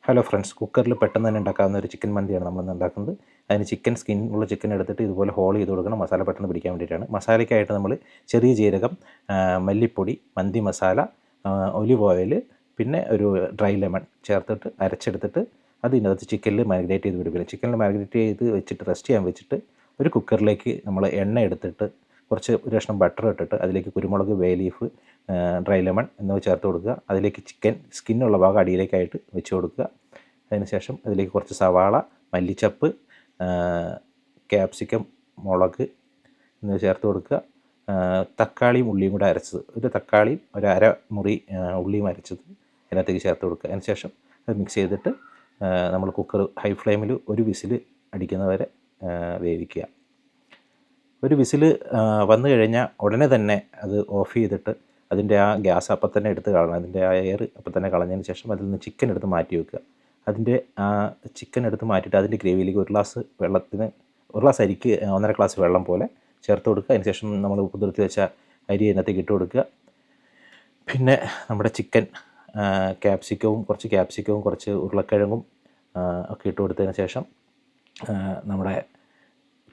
Hello friends, കുക്കറിൽ പെട്ടെന്ന് തന്നെ ഉണ്ടാക്കാവുന്ന ഒരു ചിക്കൻ മന്തിയാണ് നമ്മളിന്ന് ഉണ്ടാക്കുന്നത്. അതിന് ചിക്കൻ എടുത്തിട്ട് ഇതുപോലെ ഹോൾ ചെയ്ത് കൊടുക്കണം, മസാല പെട്ടെന്ന് പിടിക്കാൻ വേണ്ടിയിട്ടാണ്. മസാലയ്ക്കായിട്ട് നമ്മൾ ചെറിയ ജീരകം, മല്ലിപ്പൊടി, മന്തി മസാല, ഒലിവ് ഓയിൽ, പിന്നെ ഒരു ഡ്രൈ ലെമൺ ചേർത്തിട്ട് അരച്ചെടുത്തിട്ട് അത് ഇതിനകത്ത് ചിക്കനിൽ മാരിനേറ്റ് ചെയ്ത് പിടിപ്പിക്കണം. ചിക്കനിൽ മാരിനേറ്റ് ചെയ്ത് വെച്ചിട്ട് റെസ്റ്റ് ചെയ്യാൻ വെച്ചിട്ട് ഒരു കുക്കറിലേക്ക് നമ്മൾ എണ്ണ എടുത്തിട്ട് കുറച്ച് ഒരു കഷ്ണം ബട്ടർ ഇട്ടിട്ട് അതിലേക്ക് കുരുമുളക്, ബേ ലീഫ്, ഡ്രൈ ലെമൺ എന്നിവ ചേർത്ത് കൊടുക്കുക. അതിലേക്ക് ചിക്കൻ സ്കിന്നുള്ള ഭാഗം അടിയിലേക്കായിട്ട് വെച്ച് കൊടുക്കുക. അതിനുശേഷം അതിലേക്ക് കുറച്ച് സവാള, മല്ലിച്ചപ്പ്, ക്യാപ്സിക്കം, മുളക് എന്നിവ ചേർത്ത് കൊടുക്കുക. തക്കാളിയും ഉള്ളിയും കൂടെ അരച്ചത്, ഒരു തക്കാളിയും ഒരു അര മുറി ഉള്ളിയും അരച്ചത് അതിനകത്തേക്ക് ചേർത്ത് കൊടുക്കുക. അതിനുശേഷം അത് മിക്സ് ചെയ്തിട്ട് നമ്മൾ കുക്കർ ഹൈ ഫ്ലെയിമിൽ ഒരു വിസിൽ അടിക്കുന്നവരെ വേവിക്കുക. ഒരു വിസിൽ വന്നു കഴിഞ്ഞാൽ ഉടനെ തന്നെ അത് ഓഫ് ചെയ്തിട്ട് അതിൻ്റെ ആ ഗ്യാസ് അപ്പം തന്നെ എടുത്ത് കളയണം. അതിൻ്റെ ആ എയർ അപ്പം തന്നെ കളഞ്ഞതിന് ശേഷം അതിൽ നിന്ന് ചിക്കൻ എടുത്ത് മാറ്റി വെക്കുക. അതിൻ്റെ ആ ചിക്കൻ എടുത്ത് മാറ്റിയിട്ട് അതിൻ്റെ ഗ്രേവിയിലേക്ക് ഒരു ഗ്ലാസ് അരിക്ക് 1.5 ഗ്ലാസ് വെള്ളം പോലെ ചേർത്ത് കൊടുക്കുക. അതിന് ശേഷം നമ്മൾ കുതിർത്തി വെച്ച അരി അതിനകത്തേക്ക് ഇട്ട് കൊടുക്കുക. പിന്നെ നമ്മുടെ ചിക്കൻ ക്യാപ്സിക്കവും കുറച്ച് ഉരുളക്കിഴങ്ങും ഒക്കെ ഇട്ട് കൊടുത്തതിന് ശേഷം നമ്മുടെ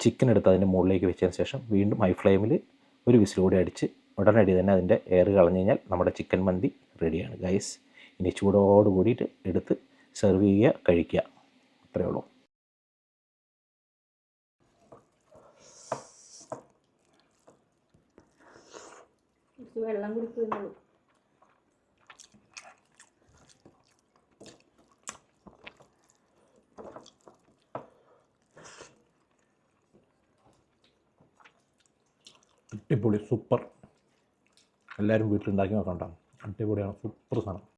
ചിക്കൻ എടുത്ത് അതിൻ്റെ മുകളിലേക്ക് വെച്ചതിന് ശേഷം വീണ്ടും ഹൈ ഫ്ലെയിമിൽ ഒരു വിസിൽ കൂടി അടിച്ച് ഉടനടി തന്നെ അതിൻ്റെ എയർ കളഞ്ഞു കഴിഞ്ഞാൽ നമ്മുടെ ചിക്കൻ മന്തി റെഡിയാണ് ഗൈസ്. ഇനി ചൂടോട് കൂടിയിട്ട് എടുത്ത് സെർവ് ചെയ്യുക, കഴിക്കുക. അത്രയേ ഉള്ളൂ. വെള്ളം കുടിക്കുന്നുള്ളൂ. അടിപൊളി, സൂപ്പർ. എല്ലാവരും വീട്ടിലുണ്ടാക്കി നോക്കണ്ട, അടിപൊളിയാണ്, സൂപ്പർ സാധനം.